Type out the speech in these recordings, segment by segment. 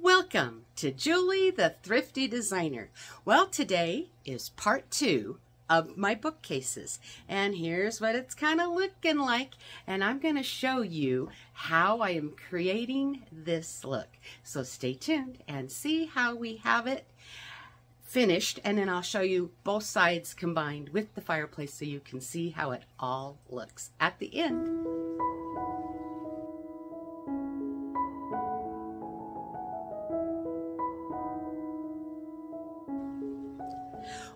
Welcome to Julie the Thrifty Designer. Well, today is part 2 of my bookcases, and here's what it's kind of looking like, and I'm going to show you how I am creating this look. So stay tuned and see how we have it finished, and then I'll show you both sides combined with the fireplace so you can see how it all looks at the end.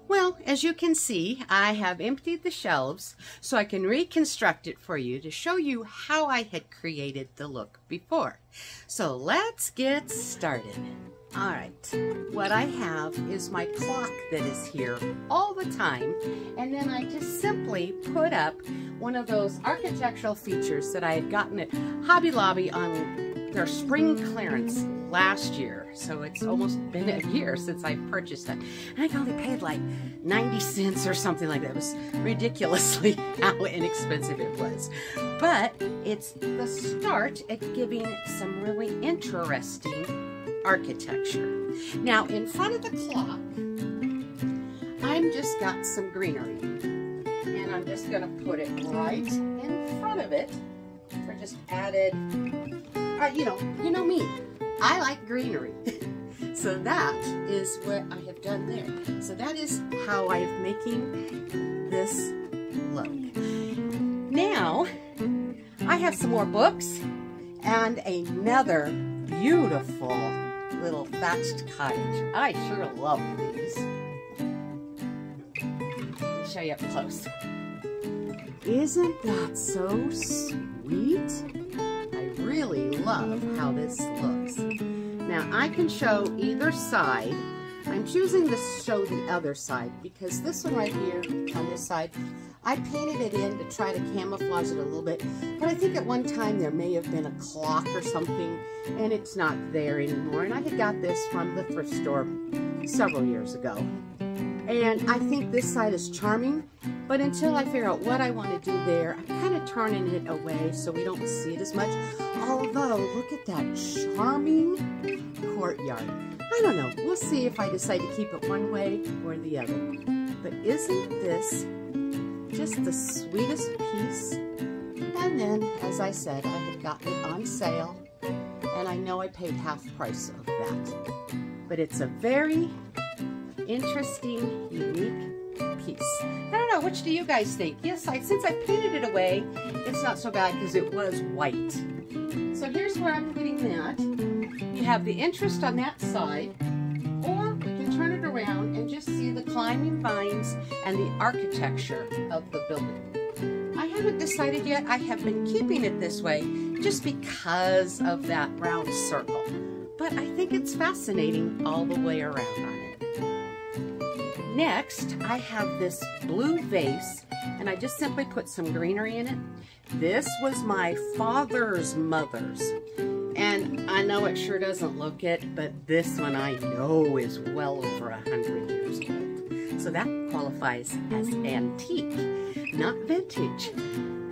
Well, as you can see, I have emptied the shelves so I can reconstruct it for you to show you how I had created the look before. So let's get started. All right, what I have is my clock that is here all the time, and then I just simply put up one of those architectural features that I had gotten at Hobby Lobby on their spring clearance last year. So it's almost been a year since I purchased that. And I only paid like 90 cents or something like that. It was ridiculously how inexpensive it was. But it's the start at giving some really interesting architecture. Now in front of the clock, I've just got some greenery. And I'm just gonna put it right in front of it for just added, you know me. I like greenery. So that is what I have done there. So that is how I am making this look. Now, I have some more books and another beautiful little thatched cottage. I sure love these. Let me show you up close. Isn't that so sweet? I really love how this looks. Now I can show either side. I'm choosing to show the other side because this one right here on this side, I painted it in to try to camouflage it a little bit, but I think at one time there may have been a clock or something and it's not there anymore. And I had got this from the thrift store several years ago. And I think this side is charming, but until I figure out what I want to do there, I'm kind of turning it away so we don't see it as much. Although, look at that charming courtyard. I don't know. We'll see if I decide to keep it one way or the other. But isn't this just the sweetest piece? And then, as I said, I had gotten it on sale, and I know I paid half price of that. But it's a very interesting, unique piece. I don't know, which do you guys think? Yes, since I painted it away, it's not so bad because it was white. So here's where I'm putting that. You have the interest on that side, or we can turn it around and just see the climbing vines and the architecture of the building. I haven't decided yet. I have been keeping it this way just because of that round circle. But I think it's fascinating all the way around on it. Next, I have this blue vase, and I just simply put some greenery in it. This was my father's mother's, and I know it sure doesn't look it, but this one I know is well over 100 years old. So that qualifies as antique, not vintage.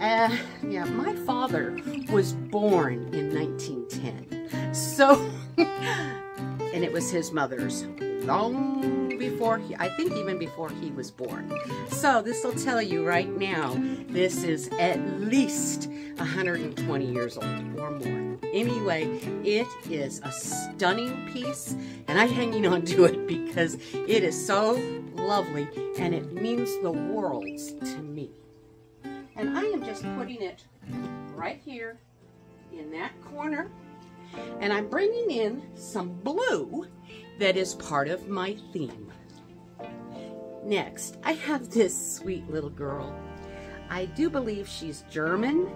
Yeah, my father was born in 1910, so, and it was his mother's long before I think even before he was born. So this will tell you right now, this is at least 120 years old or more. Anyway, it is a stunning piece, and I'm hanging on to it because it is so lovely and it means the world to me. And I am just putting it right here in that corner, and I'm bringing in some blue that is part of my theme. Next, I have this sweet little girl. I do believe she's German.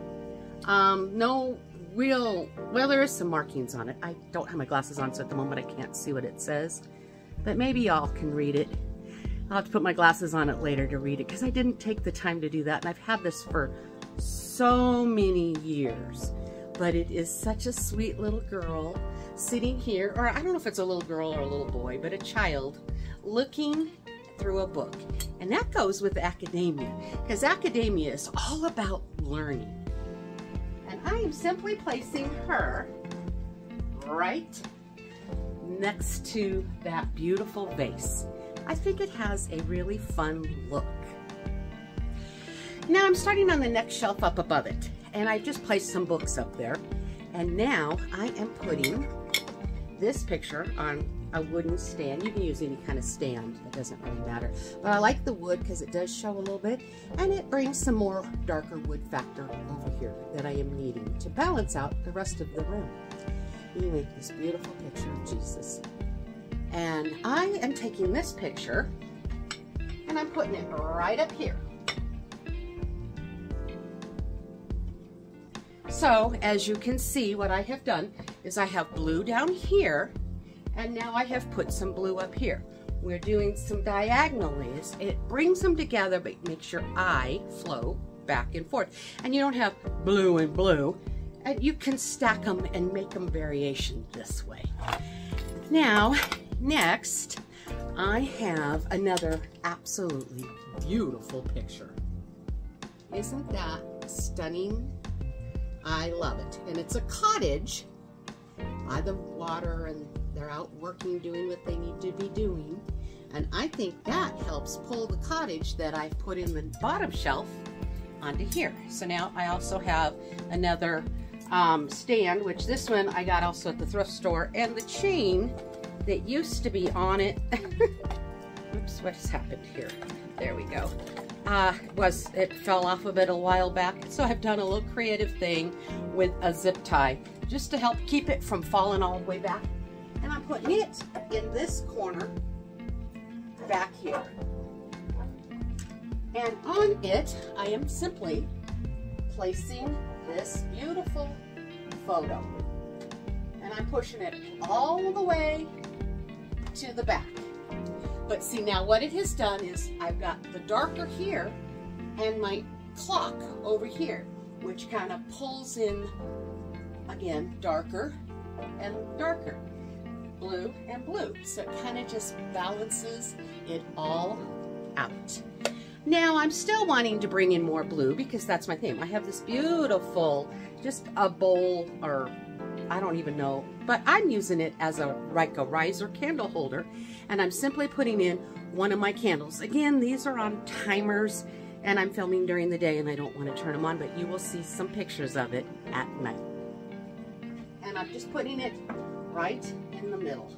No real, well, there is some markings on it. I don't have my glasses on, so at the moment I can't see what it says, but maybe y'all can read it. I'll have to put my glasses on it later to read it because I didn't take the time to do that, and I've had this for so many years. But it is such a sweet little girl sitting here, or I don't know if it's a little girl or a little boy, but a child looking through a book. And that goes with academia, because academia is all about learning. And I am simply placing her right next to that beautiful vase. I think it has a really fun look. Now I'm starting on the next shelf up above it, and I've just placed some books up there. And now I am putting this picture on a wooden stand. You can use any kind of stand, it doesn't really matter. But I like the wood because it does show a little bit, and it brings some more darker wood factor over here that I am needing to balance out the rest of the room. Anyway, this beautiful picture of Jesus. And I am taking this picture and I'm putting it right up here. So as you can see, what I have done is I have blue down here, and now I have put some blue up here. We're doing some diagonals. It brings them together, but makes your eye flow back and forth. And you don't have blue and blue, and you can stack them and make them variation this way. Now, next, I have another absolutely beautiful picture. Isn't that stunning? I love it. And it's a cottage by the water, and they're out working, doing what they need to be doing. And I think that helps pull the cottage that I've put in the bottom shelf onto here. So now I also have another stand, which this one I got also at the thrift store, and the chain that used to be on it, oops, what has happened here? There we go. It fell off of it a while back, so I've done a little creative thing with a zip tie just to help keep it from falling all the way back. And I'm putting it in this corner back here. And on it, I am simply placing this beautiful photo. And I'm pushing it all the way to the back. But see, now what it has done is I've got the darker here and my clock over here, which kind of pulls in, again, darker and darker, blue and blue. So it kind of just balances it all out. Now I'm still wanting to bring in more blue because that's my theme. I have this beautiful, just a bowl, or I don't even know, but I'm using it as like a riser candle holder, and I'm simply putting in one of my candles. Again, these are on timers, and I'm filming during the day and I don't want to turn them on, but you will see some pictures of it at night. And I'm just putting it right in the middle.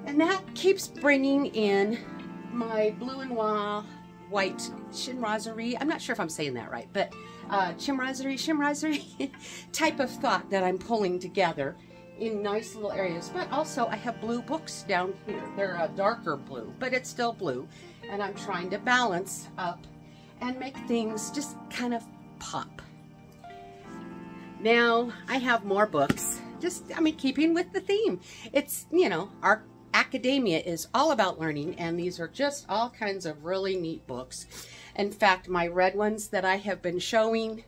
And that keeps bringing in my blue and white chimrazerie. I'm not sure if I'm saying that right, but chimrazerie type of thought that I'm pulling together in nice little areas. But also I have blue books down here. They're a darker blue, but it's still blue. And I'm trying to balance up and make things just kind of pop. Now I have more books, just, I mean, keeping with the theme. It's, you know, our academia is all about learning, and these are just all kinds of really neat books. In fact, my red ones that I have been showing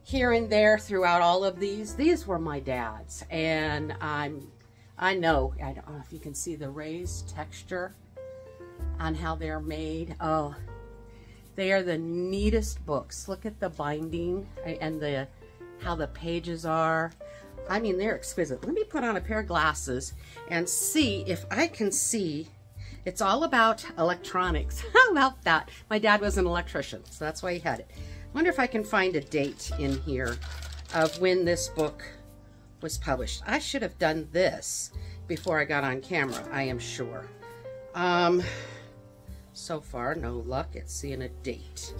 here and there throughout all of these were my dad's, and I don't know if you can see the raised texture on how they're made. Oh, they are the neatest books. Look at the binding and how the pages are. I mean, they're exquisite. Let me put on a pair of glasses and see if I can see. It's all about electronics. How about that? My dad was an electrician, so that's why he had it. I wonder if I can find a date in here of when this book was published. I should have done this before I got on camera, I am sure. So far, no luck at seeing a date.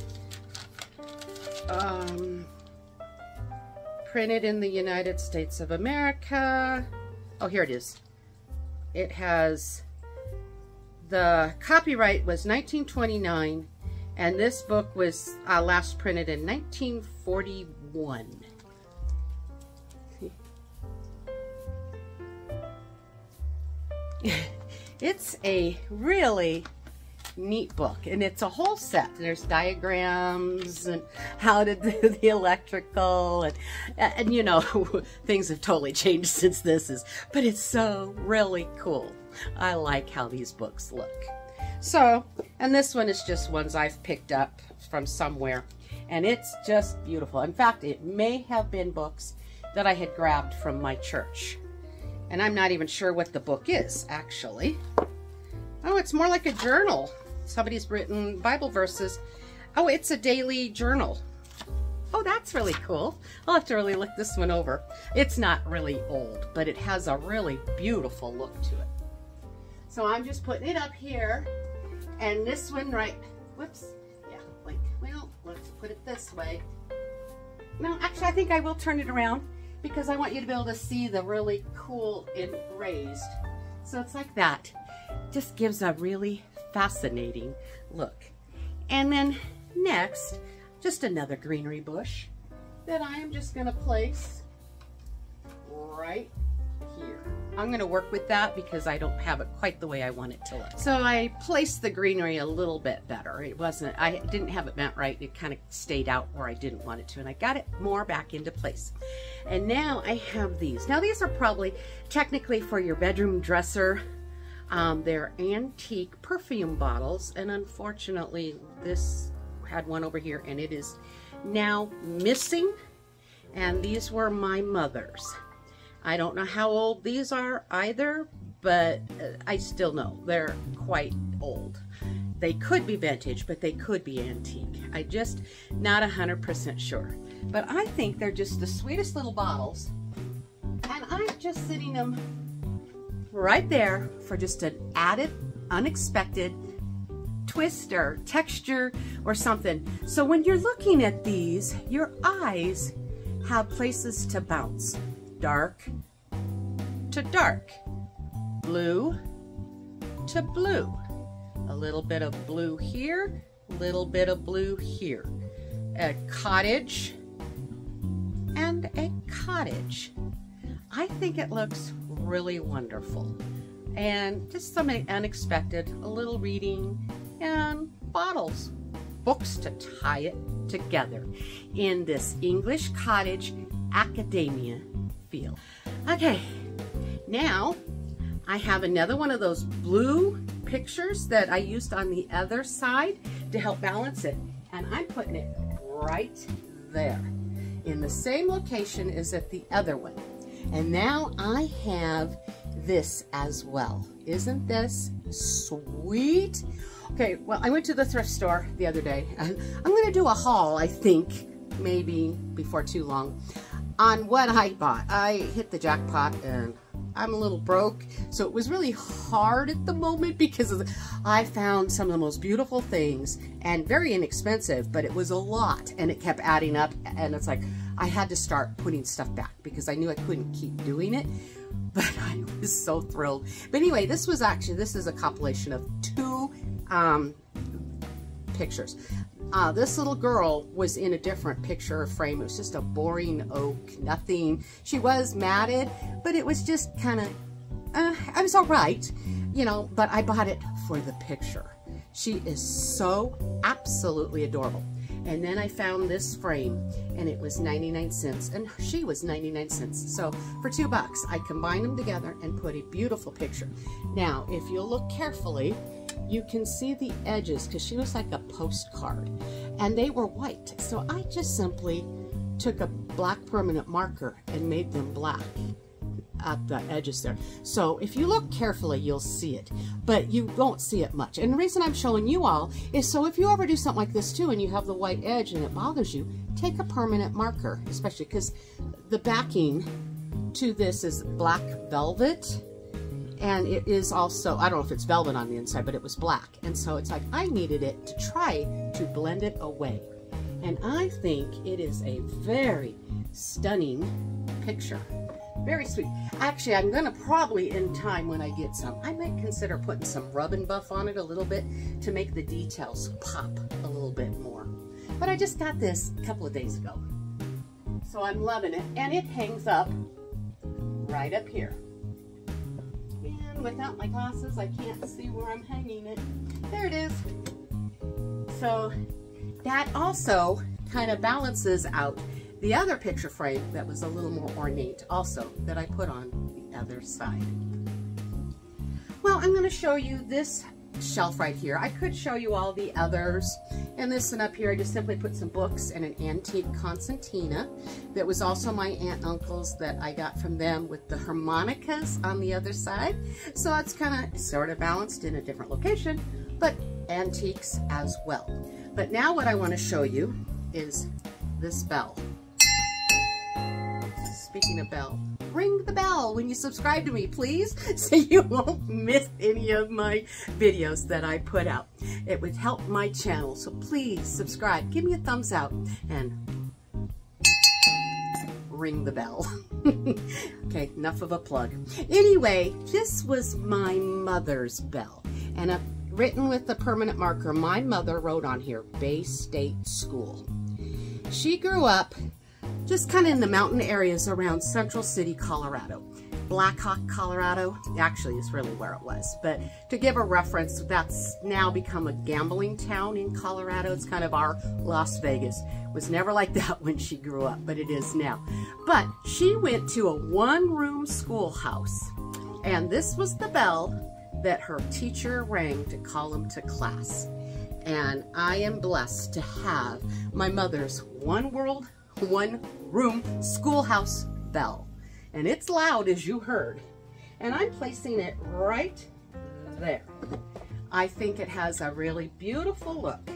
Printed in the United States of America. Oh, here it is. It has, the copyright was 1929, and this book was last printed in 1941. It's a really neat book, and it's a whole set. There's diagrams and how to do the electrical, and you know, things have totally changed since this is, but it's so really cool. I like how these books look. So, and this one is just ones I've picked up from somewhere, and it's just beautiful. In fact, it may have been books that I had grabbed from my church. And I'm not even sure what the book is, actually. Oh, it's more like a journal. Somebody's written Bible verses. Oh, it's a daily journal. Oh, that's really cool. I'll have to really look this one over. It's not really old, but it has a really beautiful look to it. So I'm just putting it up here. And this one right, whoops. Yeah, like, well, let's put it this way. No, actually, I think I will turn it around because I want you to be able to see the really cool and raised. So it's like that. Just gives a really fascinating look. And then next, just another greenery bush that I am just going to place right here. I'm going to work with that because I don't have it quite the way I want it to look. So I placed the greenery a little bit better. It wasn't, I didn't have it bent right. It kind of stayed out where I didn't want it to, and I got it more back into place. And now I have these. Now these are probably technically for your bedroom dresser. They're antique perfume bottles, and unfortunately this had one over here and it is now missing, and these were my mother's. I don't know how old these are either, but I still know they're quite old. They could be vintage, but they could be antique. I just not 100% sure. But I think they're just the sweetest little bottles, and I'm just sitting them right there for just an added, unexpected twist or texture or something. So when you're looking at these, your eyes have places to bounce. Dark to dark, blue to blue, a little bit of blue here, a little bit of blue here, a cottage and a cottage. I think it looks really wonderful, and just something unexpected, a little reading and bottles, books to tie it together in this English cottage academia feel. Okay, now I have another one of those blue pictures that I used on the other side to help balance it, and I'm putting it right there in the same location as at the other one. And now I have this as well. Isn't this sweet? Okay, well, I went to the thrift store the other day, and I'm going to do a haul, I think, maybe before too long, on what I bought. I hit the jackpot and I'm a little broke, so it was really hard at the moment because I found some of the most beautiful things and very inexpensive, but it was a lot and it kept adding up, and it's like I had to start putting stuff back because I knew I couldn't keep doing it, but I was so thrilled. But anyway, this is a compilation of two pictures. This little girl was in a different picture frame. It was just a boring oak, nothing. She was matted, but it was just kind of, I was all right, you know, but I bought it for the picture. She is so absolutely adorable. And then I found this frame, and it was 99 cents, and she was 99 cents. So for $2, I combined them together and put a beautiful picture. Now, if you'll look carefully, you can see the edges because she was like a postcard, and they were white. So I just simply took a black permanent marker and made them black at the edges there. So if you look carefully, you'll see it, but you won't see it much. And the reason I'm showing you all is so if you ever do something like this too and you have the white edge and it bothers you, take a permanent marker, especially because the backing to this is black velvet. And it is also, I don't know if it's velvet on the inside, but it was black. And so it's like I needed it to try to blend it away. And I think it is a very stunning picture. Very sweet. Actually, I'm going to probably, in time when I get some, I might consider putting some rub and buff on it a little bit to make the details pop a little bit more. But I just got this a couple of days ago. So I'm loving it. And it hangs up right up here. And without my glasses, I can't see where I'm hanging it. There it is. So that also kind of balances out the other picture frame that was a little more ornate also that I put on the other side. Well, I'm going to show you this shelf right here. I could show you all the others. And this one up here, I just simply put some books and an antique concertina that was also my aunt and uncle's that I got from them with the harmonicas on the other side. So it's kind of sort of balanced in a different location, but antiques as well. But now what I want to show you is this bell. Speaking of bell, ring the bell when you subscribe to me, please, so you won't miss any of my videos that I put out. It would help my channel, so please subscribe, give me a thumbs up, and ring the bell. Okay, enough of a plug. Anyway, this was my mother's bell, and written with the permanent marker, my mother wrote on here, Bay State School. She grew up just kind of in the mountain areas around Central City, Colorado. Black Hawk, Colorado, actually is really where it was. But to give a reference, that's now become a gambling town in Colorado. It's kind of our Las Vegas. It was never like that when she grew up, but it is now. But she went to a one-room schoolhouse, and this was the bell that her teacher rang to call them to class. And I am blessed to have my mother's one-room schoolhouse bell. And it's loud, as you heard. And I'm placing it right there. I think it has a really beautiful look.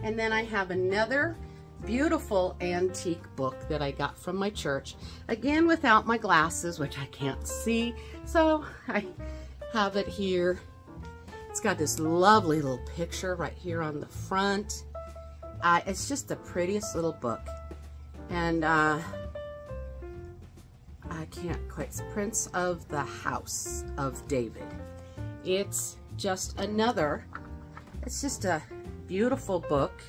And then I have another beautiful antique book that I got from my church. Again, without my glasses, which I can't see. So I have it here. It's got this lovely little picture right here on the front. It's just the prettiest little book. And I can't quite, it's Prince of the House of David. It's just it's just a beautiful book.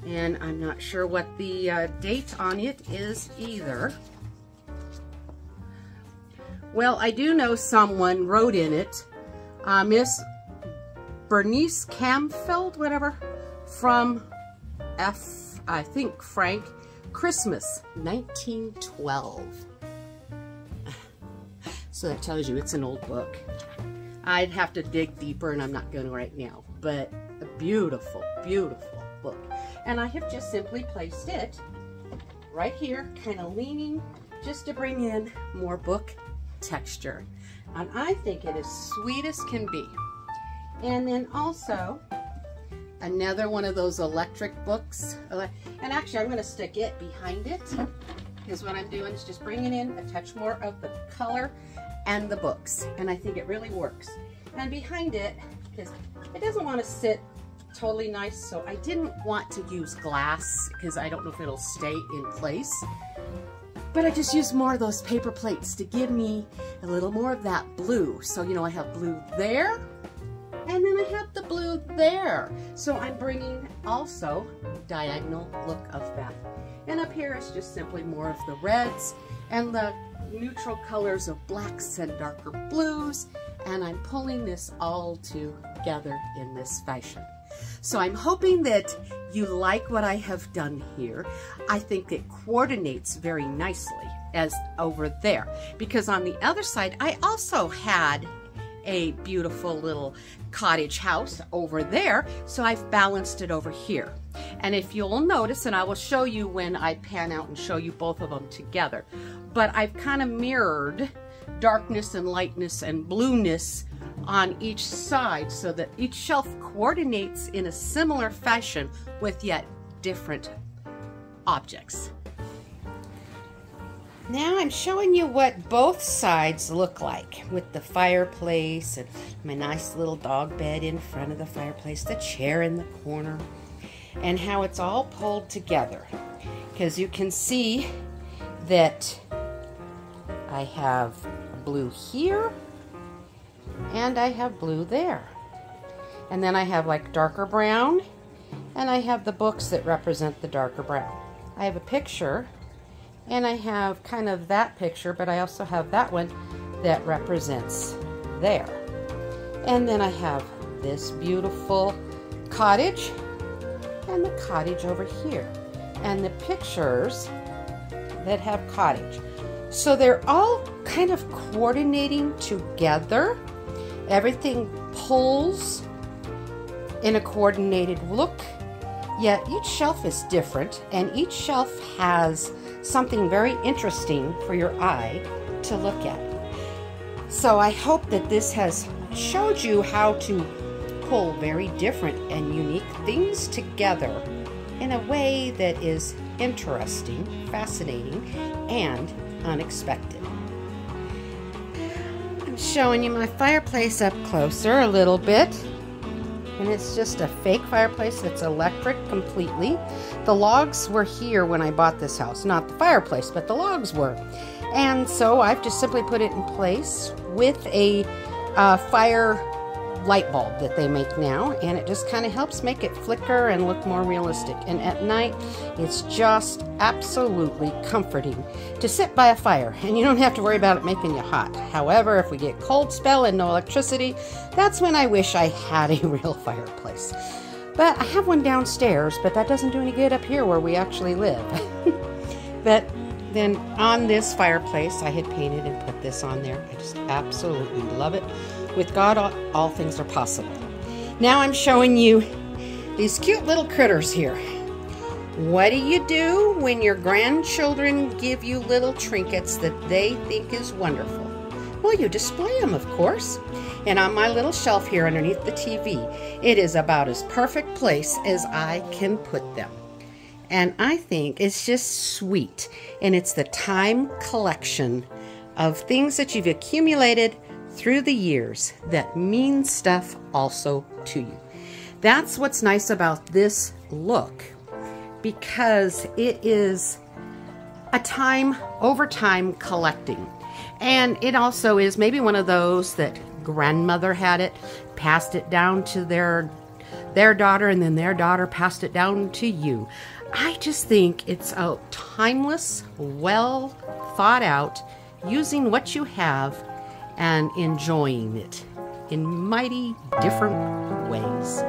And I'm not sure what the date on it is either. Well, I do know someone wrote in it, Miss Bernice Camfeld, whatever, from I think Frank, Christmas, 1912. So that tells you it's an old book. I'd have to dig deeper, and I'm not going to right now, but a beautiful, beautiful book. And I have just simply placed it right here, kind of leaning, just to bring in more book texture. And I think it is sweet as can be. And then also another one of those electric books. And actually, I'm going to stick it behind it, because what I'm doing is just bringing in a touch more of the color and the books. And I think it really works. And behind it, because it doesn't want to sit totally nice, so I didn't want to use glass, because I don't know if it'll stay in place. But I just used more of those paper plates to give me a little more of that blue. So, you know, I have blue there, and then I have the blue there. So I'm bringing also diagonal look of that. And up here is just simply more of the reds and the neutral colors of blacks and darker blues. And I'm pulling this all together in this fashion. So I'm hoping that you like what I have done here. I think it coordinates very nicely as over there, because on the other side, I also had a beautiful little cottage house over there, so I've balanced it over here. And if you'll notice, and I will show you when I pan out and show you both of them together, but I've kind of mirrored darkness and lightness and blueness on each side so that each shelf coordinates in a similar fashion with yet different objects. Now I'm showing you what both sides look like, with the fireplace and my nice little dog bed in front of the fireplace, the chair in the corner, and how it's all pulled together. Because you can see that I have blue here and I have blue there. And then I have like darker brown, and I have the books that represent the darker brown. I have a picture, and I have kind of that picture, but I also have that one that represents there. And then I have this beautiful cottage and the cottage over here, and the pictures that have cottage. So they're all kind of coordinating together. Everything pulls in a coordinated look, yet each shelf is different, and each shelf has something very interesting for your eye to look at. So I hope that this has showed you how to pull very different and unique things together in a way that is interesting, fascinating, and unexpected. I'm showing you my fireplace up closer a little bit. And it's just a fake fireplace that's electric completely. The logs were here when I bought this house. Not the fireplace, but the logs were. And so I've just simply put it in place with a fire light bulb that they make now, and it just kind of helps make it flicker and look more realistic. And at night, it's just absolutely comforting to sit by a fire, and you don't have to worry about it making you hot. However, if we get cold spell and no electricity, that's when I wish I had a real fireplace. But I have one downstairs, but that doesn't do any good up here where we actually live. But then on this fireplace, I had painted and put this on there. I just absolutely love it. With God, all things are possible. Now I'm showing you these cute little critters here. What do you do when your grandchildren give you little trinkets that they think is wonderful? Well, you display them, of course. And on my little shelf here underneath the TV, it is about as perfect place as I can put them. And I think it's just sweet. And it's the time collection of things that you've accumulated through the years that mean stuff also to you. That's what's nice about this look, because it is a time over time collecting. And it also is maybe one of those that grandmother had it, passed it down to their daughter, and then their daughter passed it down to you. I just think it's a timeless, well thought out, using what you have and enjoying it in mighty different ways.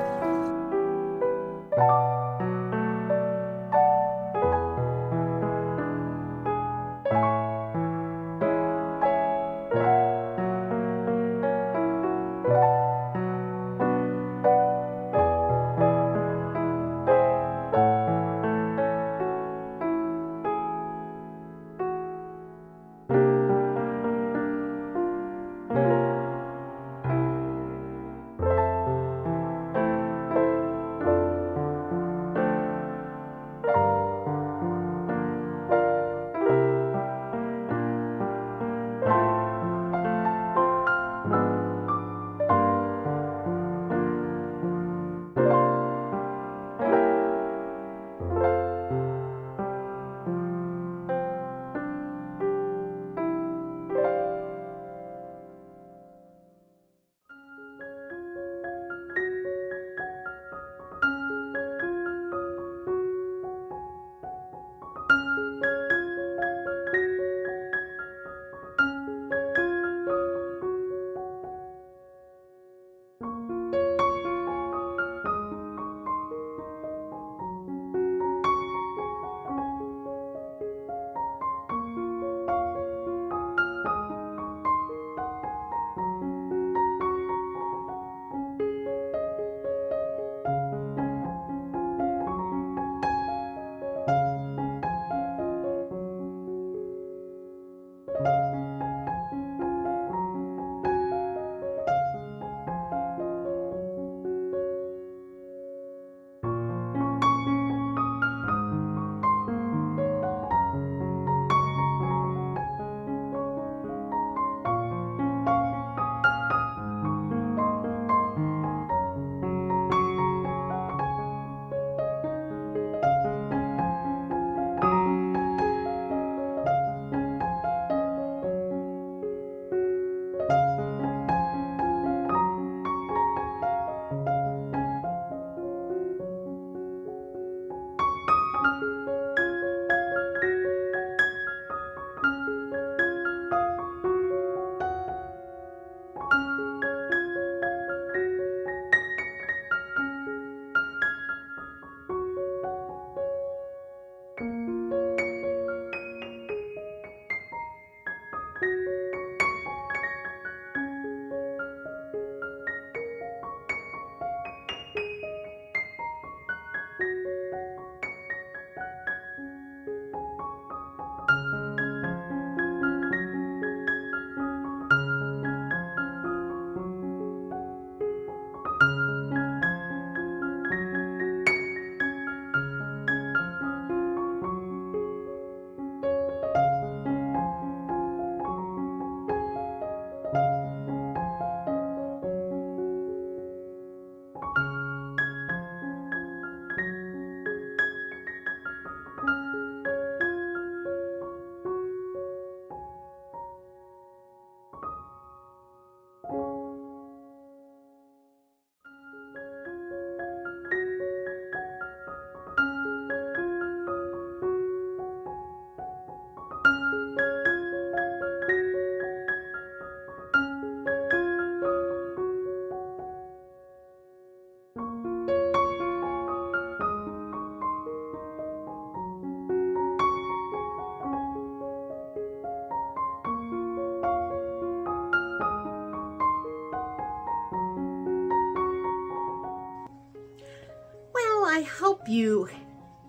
I hope you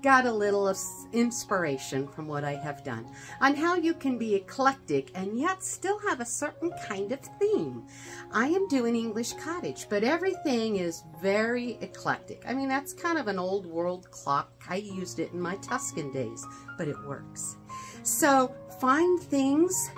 got a little of inspiration from what I have done on how you can be eclectic and yet still have a certain kind of theme. I am doing English cottage, but everything is very eclectic. I mean, that's kind of an old world clock. I used it in my Tuscan days, but it works. So find things,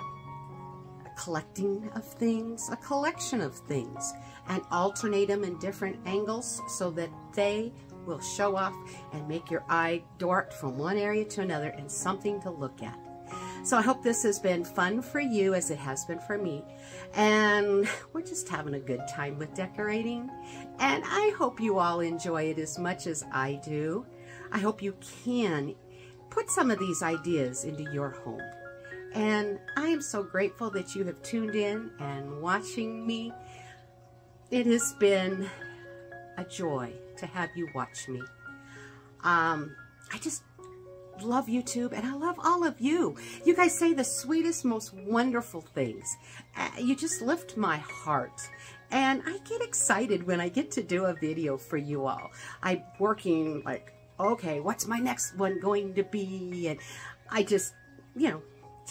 a collecting of things, a collection of things, and alternate them in different angles so that they will show off and make your eye dart from one area to another and something to look at. So I hope this has been fun for you as it has been for me. And we're just having a good time with decorating. And I hope you all enjoy it as much as I do. I hope you can put some of these ideas into your home. And I am so grateful that you have tuned in and watching me. It has been a joy to have you watch me. I just love YouTube, and I love all of you. You guys say the sweetest, most wonderful things. You just lift my heart. And I get excited when I get to do a video for you all. I'm working like, okay, what's my next one going to be? And I just, you know,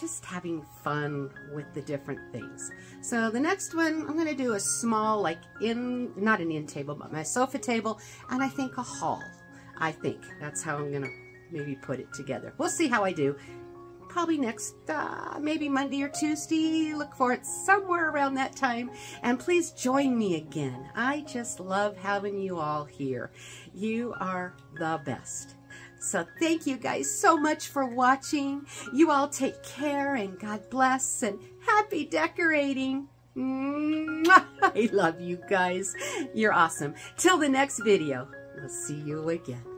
just having fun with the different things. So the next one, I'm going to do a small, like not an end table, but my sofa table, and I think a hall. I think that's how I'm going to maybe put it together. We'll see how I do. Probably next, maybe Monday or Tuesday. Look for it somewhere around that time. And please join me again. I just love having you all here. You are the best. So thank you guys so much for watching. You all take care and God bless and happy decorating. I love you guys. You're awesome. Till the next video, we'll see you again.